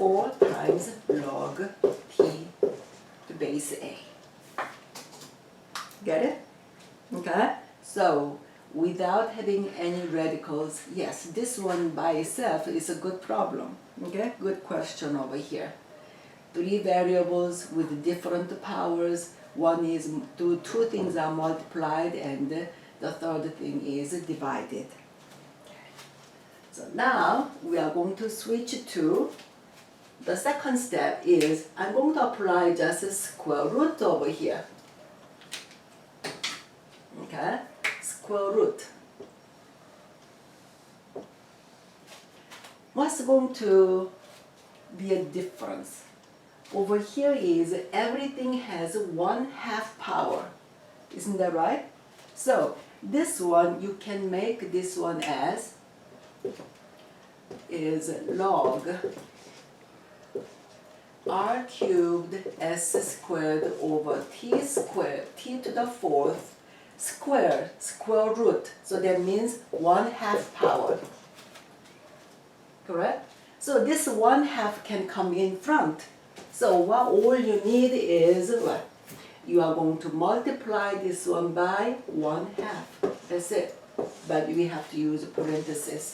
4 times log t to base a. Get it? Okay? So, without having any radicals, yes, this one by itself is a good problem. Okay? Good question over here. 3 variables with different powers. One is, two things are multiplied and the third thing is divided. So now we are going to switch to the second step is I'm going to apply just a square root over here. Okay, square root. What's going to be a difference? Over here is everything has 1/2 power. Isn't that right? So this one, you can make this one as is log r cubed s squared over t squared, t to the 4th, square root. So that means 1/2 power. Correct? So this 1/2 can come in front. So what all you need is what? You are going to multiply this one by 1/2. That's it. But we have to use parentheses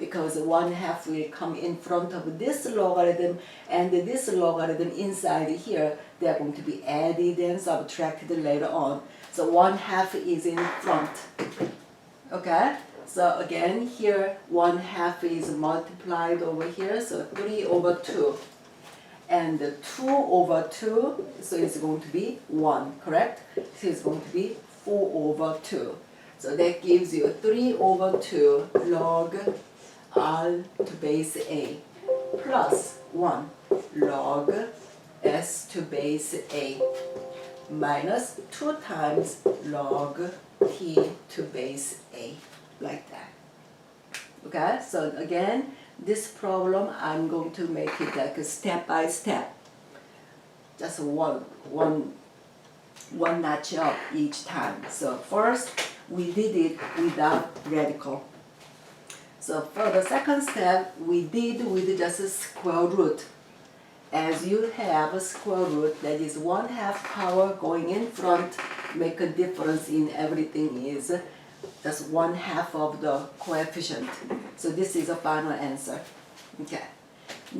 because 1/2 will come in front of this logarithm and this logarithm inside here. They are going to be added and subtracted later on. So 1/2 is in front. Okay? So again, here 1/2 is multiplied over here. So 3 over 2. And 2 over 2, so it's going to be 1, correct? So it's going to be 4 over 2. So that gives you 3 over 2 log r to base a plus 1 log s to base a minus 2 times log t to base a, like that. Okay, so again, this problem I'm going to make it like a step by step. Just one notch up each time. So first we did it without radical. So for the second step we did with just a square root. As you have a square root that is 1/2 power going in front, make a difference in everything is that's 1/2 of the coefficient. So this is a final answer. Okay.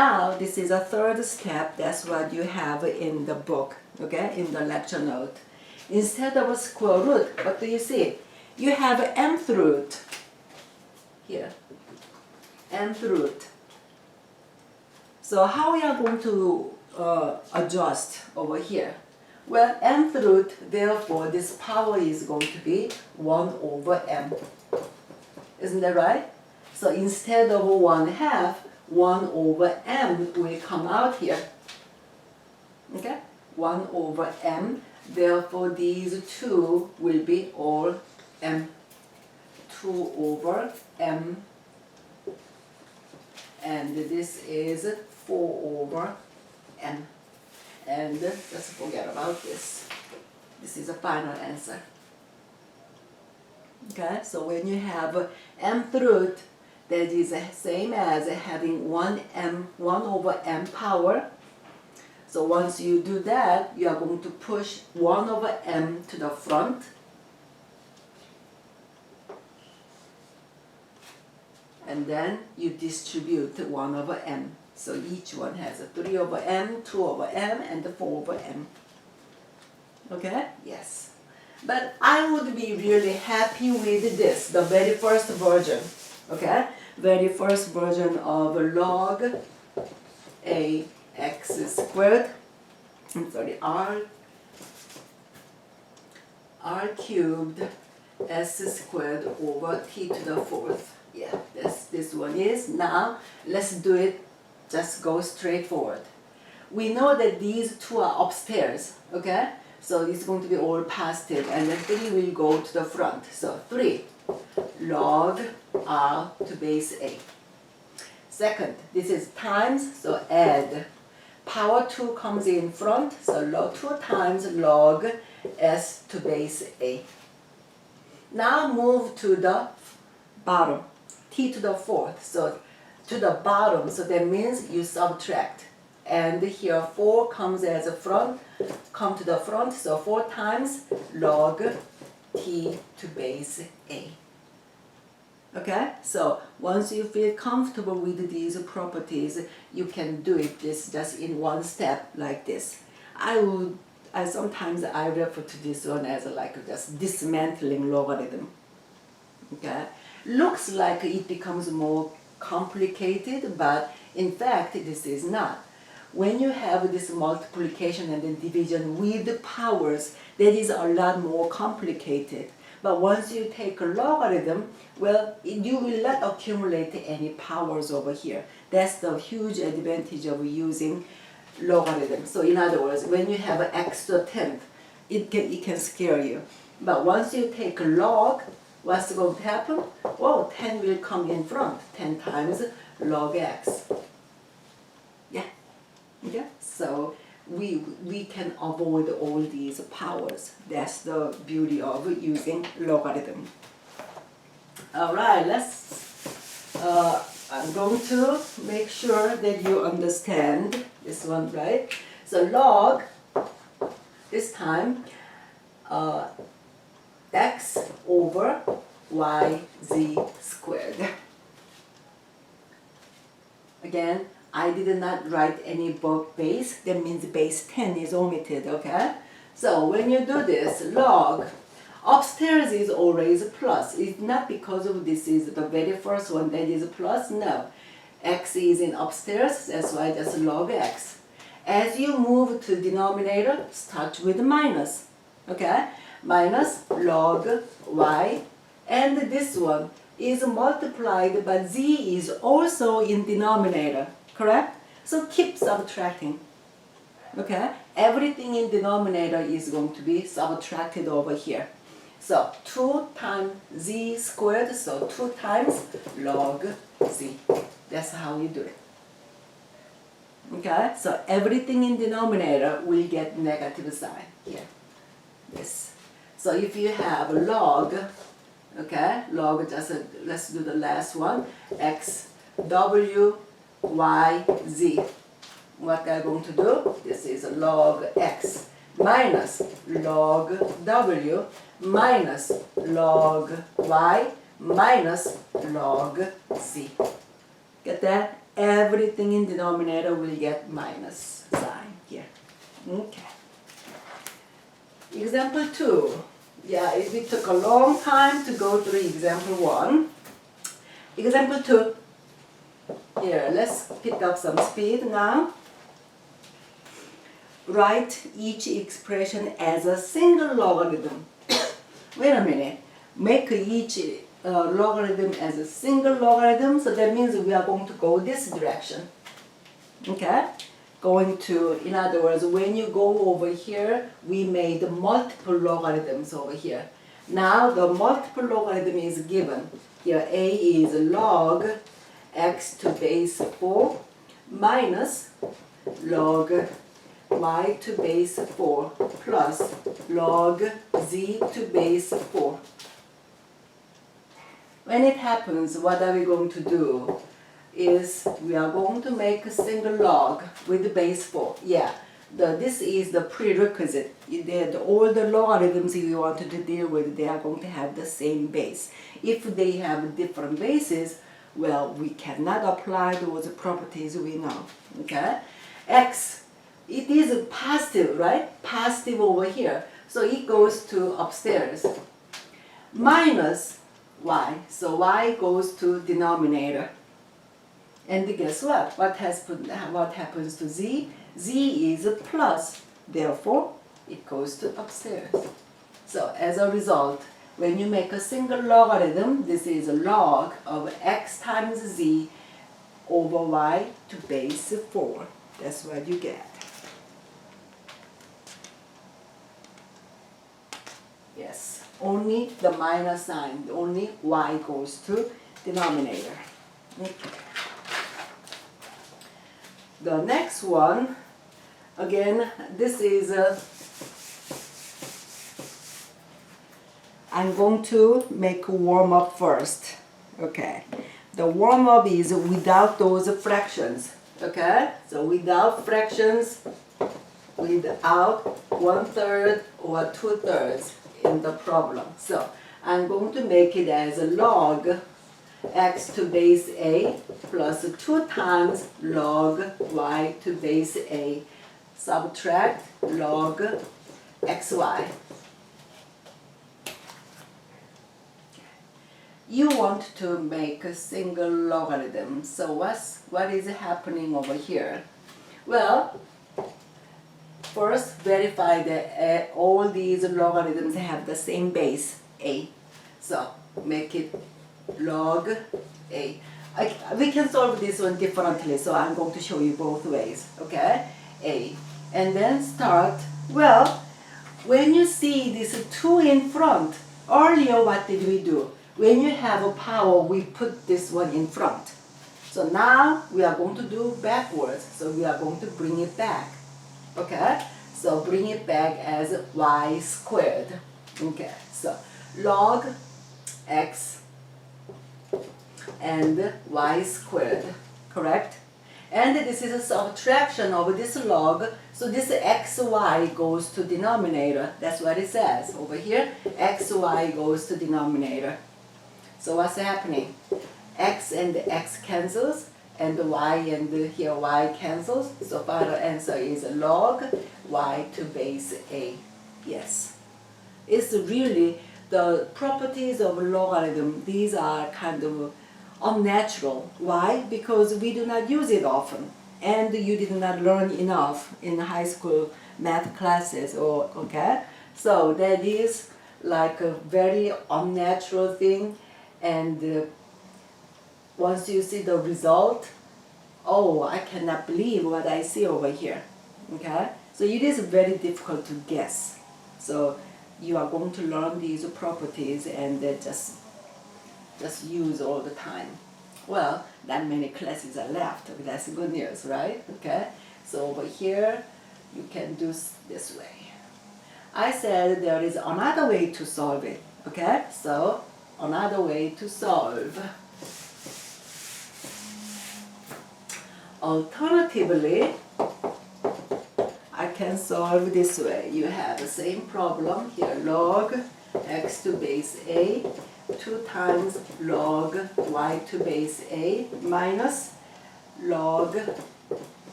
Now this is a third step. That's what you have in the book. Okay, in the lecture note. Instead of a square root, what do you see? You have nth root here. Nth root. So how we are going to adjust over here? Well, nth root, therefore, this power is going to be 1 over m. Isn't that right? So instead of 1/2, 1 over m will come out here. Okay? 1 over m. Therefore, these two will be all m. 2 over m. And this is 4 over m. And let's forget about this. This is a final answer. Okay, so when you have mth root, that is the same as having 1 over m power. So once you do that, you are going to push 1 over m to the front. And then you distribute 1 over m. So each one has a 3 over m, 2 over m, and 4 over m. Okay? Yes. But I would be really happy with this, the very first version. Okay? Very first version of log ax squared, r cubed s squared over t to the 4th. Yeah, this one is. Now, let's do it. Just go straight forward. We know that these two are upstairs, okay? So it's going to be all past it, and then 3 will go to the front. So 3 log r to base a. Second, this is times, so add. Power 2 comes in front, so 2 times log s to base a. Now move to the bottom, t to the 4th. So to the bottom, so that means you subtract. And here 4 comes as a front, come to the front, so 4 times log t to base a. Okay, so once you feel comfortable with these properties, you can do it just in one step like this. Sometimes I refer to this one as like just dismantling logarithm. Okay, looks like it becomes more complicated, but in fact this is not. When you have this multiplication and then division with the powers, that is a lot more complicated. But once you take a logarithm, well, you will not accumulate any powers over here. That's the huge advantage of using logarithm. So in other words, when you have an extra tenth, it can scare you. But once you take a log, what's going to happen? Oh, 10 will come in front. 10 times log x. Yeah. Yeah. So we can avoid all these powers. That's the beauty of using logarithm. All right, I'm going to make sure that you understand this one, right? So log, this time, x over yz squared. Again, I did not write any base. That means base 10 is omitted, okay? So when you do this, log, upstairs is always plus. It's not because of this is the very first one that is plus, no. X is in upstairs, that's why that's log x. As you move to denominator, start with minus, okay? Minus log y, and this one is multiplied, but z is also in denominator, correct? So keep subtracting, okay? Everything in denominator is going to be subtracted over here. So 2 times z squared, so 2 times log z. That's how you do it. Okay, so everything in denominator will get negative sign here. This. So if you have log, okay, log, let's do the last one, x, w, y, z. What I'm going to do, this is log x minus log w minus log y minus log z. Get that? Everything in denominator will get minus sign here. Okay. Example 2. Yeah, it took a long time to go through example 1. Example 2. Here, let's pick up some speed now. Write each expression as a single logarithm. Wait a minute. Make each logarithm as a single logarithm, so that means we are going to go this direction. Okay? Going to, in other words, when you go over here, we made multiple logarithms over here. Now the multiple logarithm is given. Here a is log x to base 4 minus log y to base 4 plus log z to base 4. When it happens, what are we going to do? Is we are going to make a single log with the base 4. Yeah, this is the prerequisite. All the logarithms you wanted to deal with, they are going to have the same base. If they have different bases, well, we cannot apply those properties we know. Okay? X, it is positive, right? Positive over here. So it goes to upstairs. Minus y. So y goes to denominator. And guess what? What happens to z? Z is a plus. Therefore, it goes to upstairs. So as a result, when you make a single logarithm, this is a log of x times z over y to base 4. That's what you get. Yes, only the minus sign, only y goes to denominator. Okay. The next one, again, this is I'm going to make a warm up first. Okay. The warm-up is without those fractions, okay? So without fractions, without 1/3 or 2/3 in the problem. So I'm going to make it as a log x to base a plus 2 times log y to base a subtract log xy. You want to make a single logarithm. So what is happening over here? Well, first verify that all these logarithms have the same base, a. So make it log a. We can solve this one differently, so I'm going to show you both ways, okay? A. And then start, well, when you see this 2 in front, earlier what did we do? When you have a power, we put this one in front. So now we are going to do backwards, so we are going to bring it back, okay? So bring it back as y squared, okay? So log x and y squared, correct? And this is a subtraction of this log, so this xy goes to denominator. That's what it says over here. Xy goes to denominator. So what's happening? X and x cancels, and y and here y cancels. So final answer is log y to base a. Yes. It's really the properties of logarithm. These are kind of unnatural. Why? Because we do not use it often, and you did not learn enough in high school math classes. Or okay, so that is like a very unnatural thing, and once you see the result, oh, I cannot believe what I see over here. Okay, so it is very difficult to guess. So you are going to learn these properties and just use all the time. Well, not many classes are left. That's good news, right? Okay, so over here you can do this way. I said there is another way to solve it. Okay, so another way to solve. Alternatively, I can solve this way. You have the same problem here, log x to base a 2 times log y to base a minus log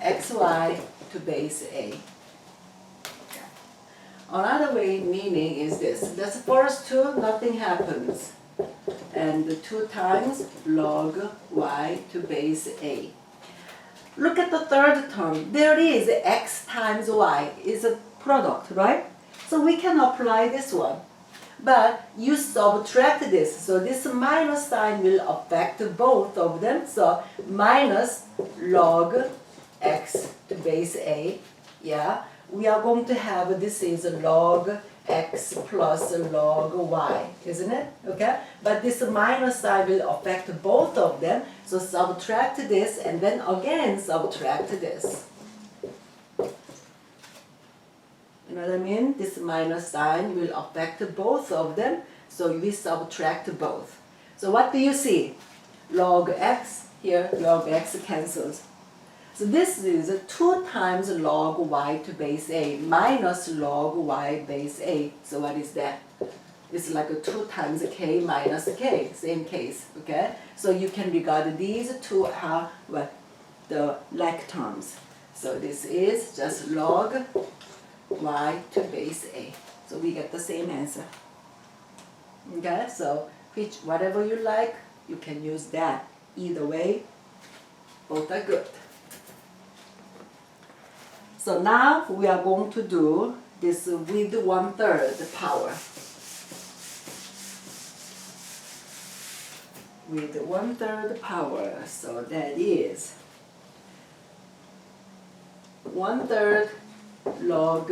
xy to base a. Okay. Another way meaning is this. That's first two, nothing happens. And 2 times log y to base a. Look at the third term. There is x times y is a product, right? So we can apply this one. But you subtract this, so this minus sign will affect both of them. So minus log x to base a, yeah. We are going to have, this is log x plus log y, isn't it? Okay? But this minus sign will affect both of them. So subtract this and then again subtract this. You know what I mean? This minus sign will affect both of them, so we subtract both. So what do you see? Log x, here log x cancels. So this is 2 times log y to base a minus log y base a. So what is that? It's like a 2 times k minus k, same case, okay? So you can regard these two are what? The like terms. So this is just log y to base a. So we get the same answer. Okay, so whatever you like, you can use that. Either way, both are good. So now we are going to do this with 1/3 power. With 1/3 power, so that is 1/3 log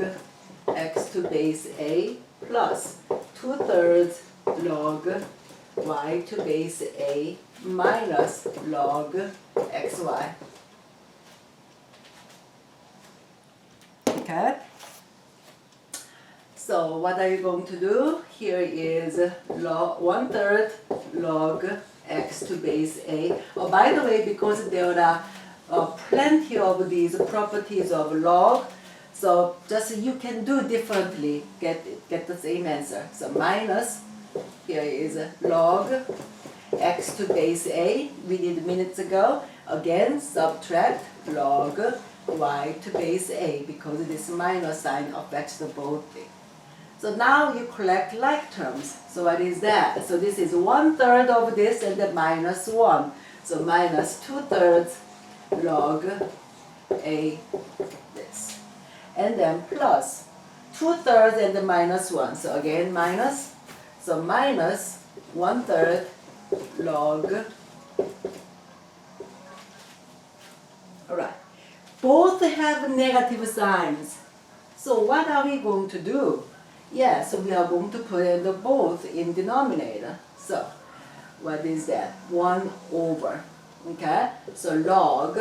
x to base a plus 2/3 log y to base a minus log xy. Okay? So what are you going to do? Here is 1/3 log x to base a. Oh, by the way, because there are plenty of these properties of log, so just you can do differently, get the same answer. So minus, here is log x to base a, we did minutes ago. Again, subtract log y to base a, because this minus sign affects the both things. So now you collect like terms. So what is that? So this is 1/3 of this and then minus 1. So minus 2/3 log a this. And then plus 2/3 and then minus 1. So again minus. So minus 1/3 log. Alright. Both have negative signs. So what are we going to do? Yeah, so we are going to put in the both in denominator. So what is that? 1 over. Okay? So log.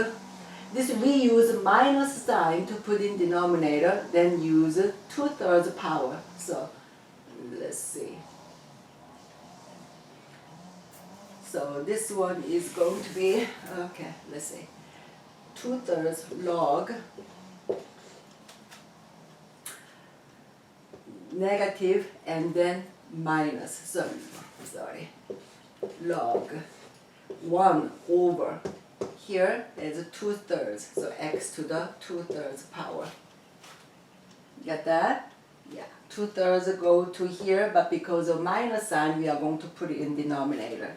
This we use minus sign to put in denominator, then use 2/3 power. So let's see. So this one is going to be, okay, let's see. 2/3 log negative and then minus, so sorry, log 1 over, here is 2/3, so x to the 2/3 power. Get that? Yeah, 2/3 go to here, but because of minus sign, we are going to put it in denominator.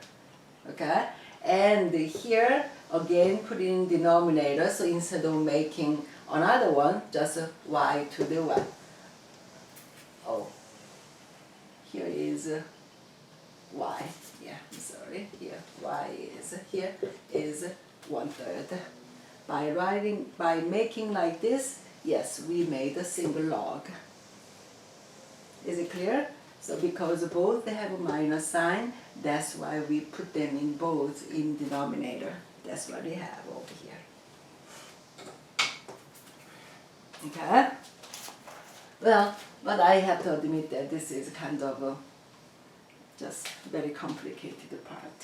Okay? And here, again, put it in denominator, so instead of making another one, just y to the what? Oh, here is y. Yeah, I'm sorry. Here, y is here is 1/3. By making like this, yes, we made a single log. Is it clear? So because both have a minus sign, that's why we put them in both in denominator. That's what we have over here. Okay? Well, but I have to admit that this is kind of a just very complicated part.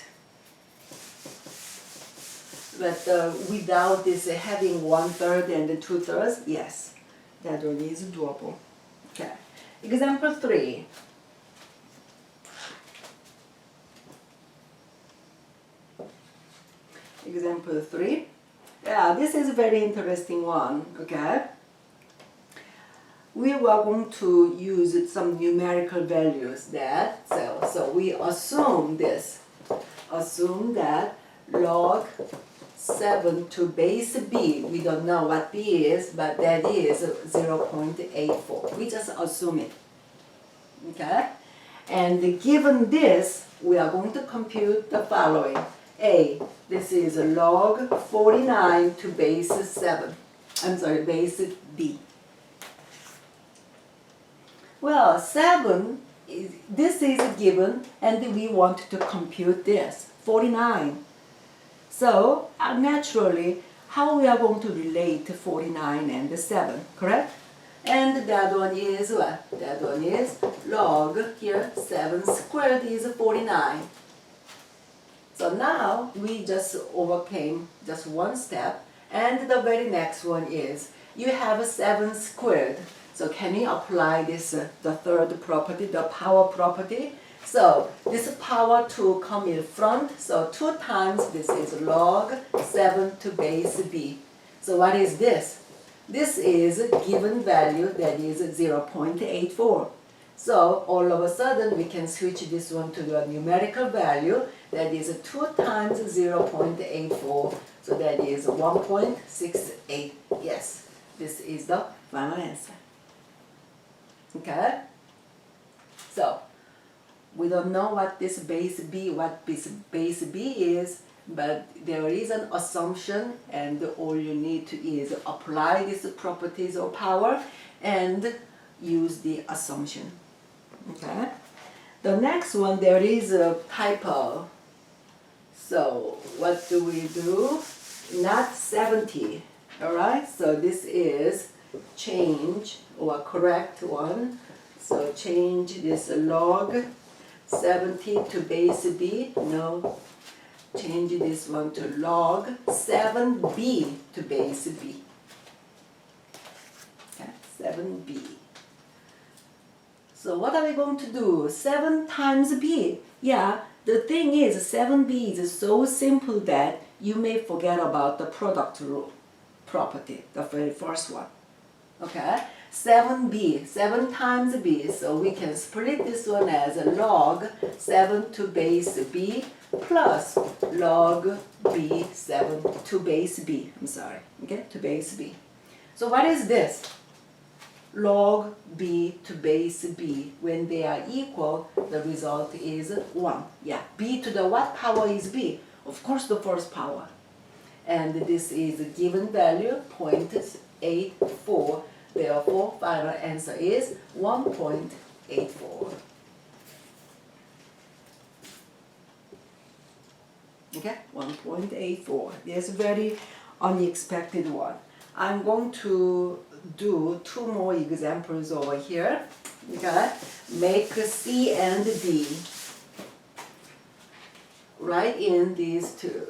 But without this having 1/3 and 2/3, yes, that one is doable. Okay. Example 3. Example 3. Yeah, this is a very interesting one. Okay. We were going to use some numerical values that, so we assume this. Assume that log 7 to base b, we don't know what b is, but that is 0.84. We just assume it. Okay? And given this, we are going to compute the following. A, this is log 49 to base 7. I'm sorry, base b. Well, 7, this is given, and we want to compute this, 49. So, naturally, how we are going to relate 49 and 7, correct? And that one is what? That one is log, here, 7 squared is 49. So now, we just overcame just one step, and the very next one is, you have 7 squared. So can we apply this, the third property, the power property? So this power to come in front, so 2 times this is log 7 to base b. So what is this? This is a given value that is 0.84. So all of a sudden we can switch this one to the numerical value that is 2 times 0.84. So that is 1.68. Yes, this is the final answer. Okay? So, we don't know what this base b is, but there is an assumption, and all you need to is apply these properties of power and use the assumption. Okay? The next one, there is a typo. So, what do we do? Not 70. Alright? So, this is change or correct one. So change this log 70 to base b. No. change this one to log 7b to base b. Okay, 7b. So what are we going to do? 7 times b. Yeah, the thing is 7b is so simple that you may forget about the product rule property, the very first one. Okay, 7b, 7 times b, so we can split this one as a log 7 to base b plus log b 7 to base b, okay, to base b. So what is this? Log b to base b, when they are equal, the result is 1. Yeah, b to the what power is b? Of course the first power. And this is a given value, 0.84. Therefore, final answer is 1.84. Okay, 1.84. There's a very unexpected one. I'm going to do 2 more examples over here. Okay, make C and D. Write in these 2.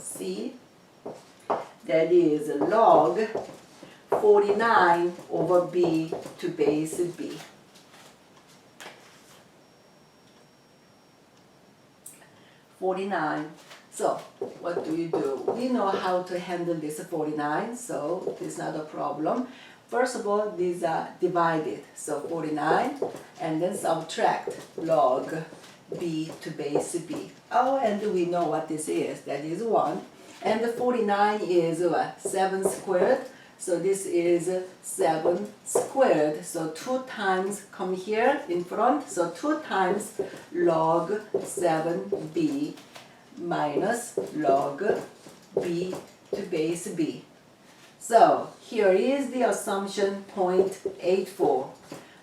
C, that is log 49 over b to base b. So what do? We know how to handle this 49, so it's not a problem. First of all, these are divided, so 49, and then subtract log b to base b. Oh, and we know what this is, that is 1. And the 49 is what? 7 squared. So this is 7 squared. So 2 times come here in front. So 2 times log 7b minus log b to base b. So here is the assumption 0.84.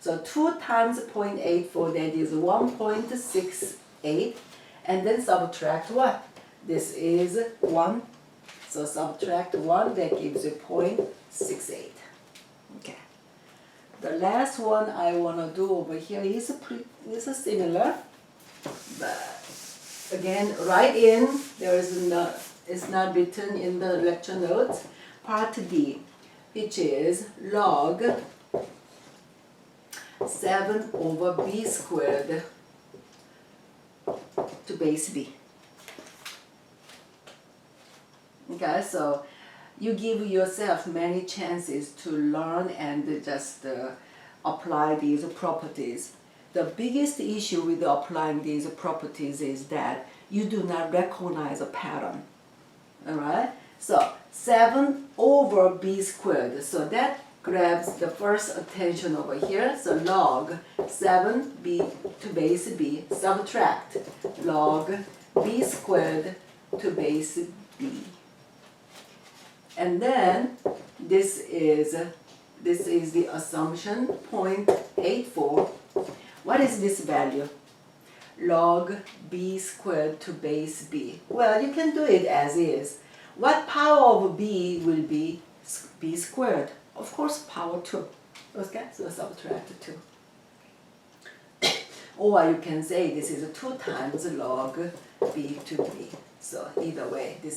So 2 times 0.84, that is 1.68. And then subtract what? This is 1. So subtract 1, that gives you 0.68. Okay. The last one I want to do over here is similar. But again, write in. It's not written in the lecture notes. Part D, which is log 7 over b squared to base b. Okay, so you give yourself many chances to learn and just apply these properties. The biggest issue with applying these properties is that you do not recognize a pattern. Alright? So 7 over b squared. So that grabs the first attention over here. So log 7b to base b, subtract log b squared to base b. And then this is the assumption 0.84. What is this value? Log b squared to base b. Well, you can do it as is. What power of b will be b squared? Of course, power 2. Okay, so subtract 2. Or you can say this is 2 times log b to b. So either way, this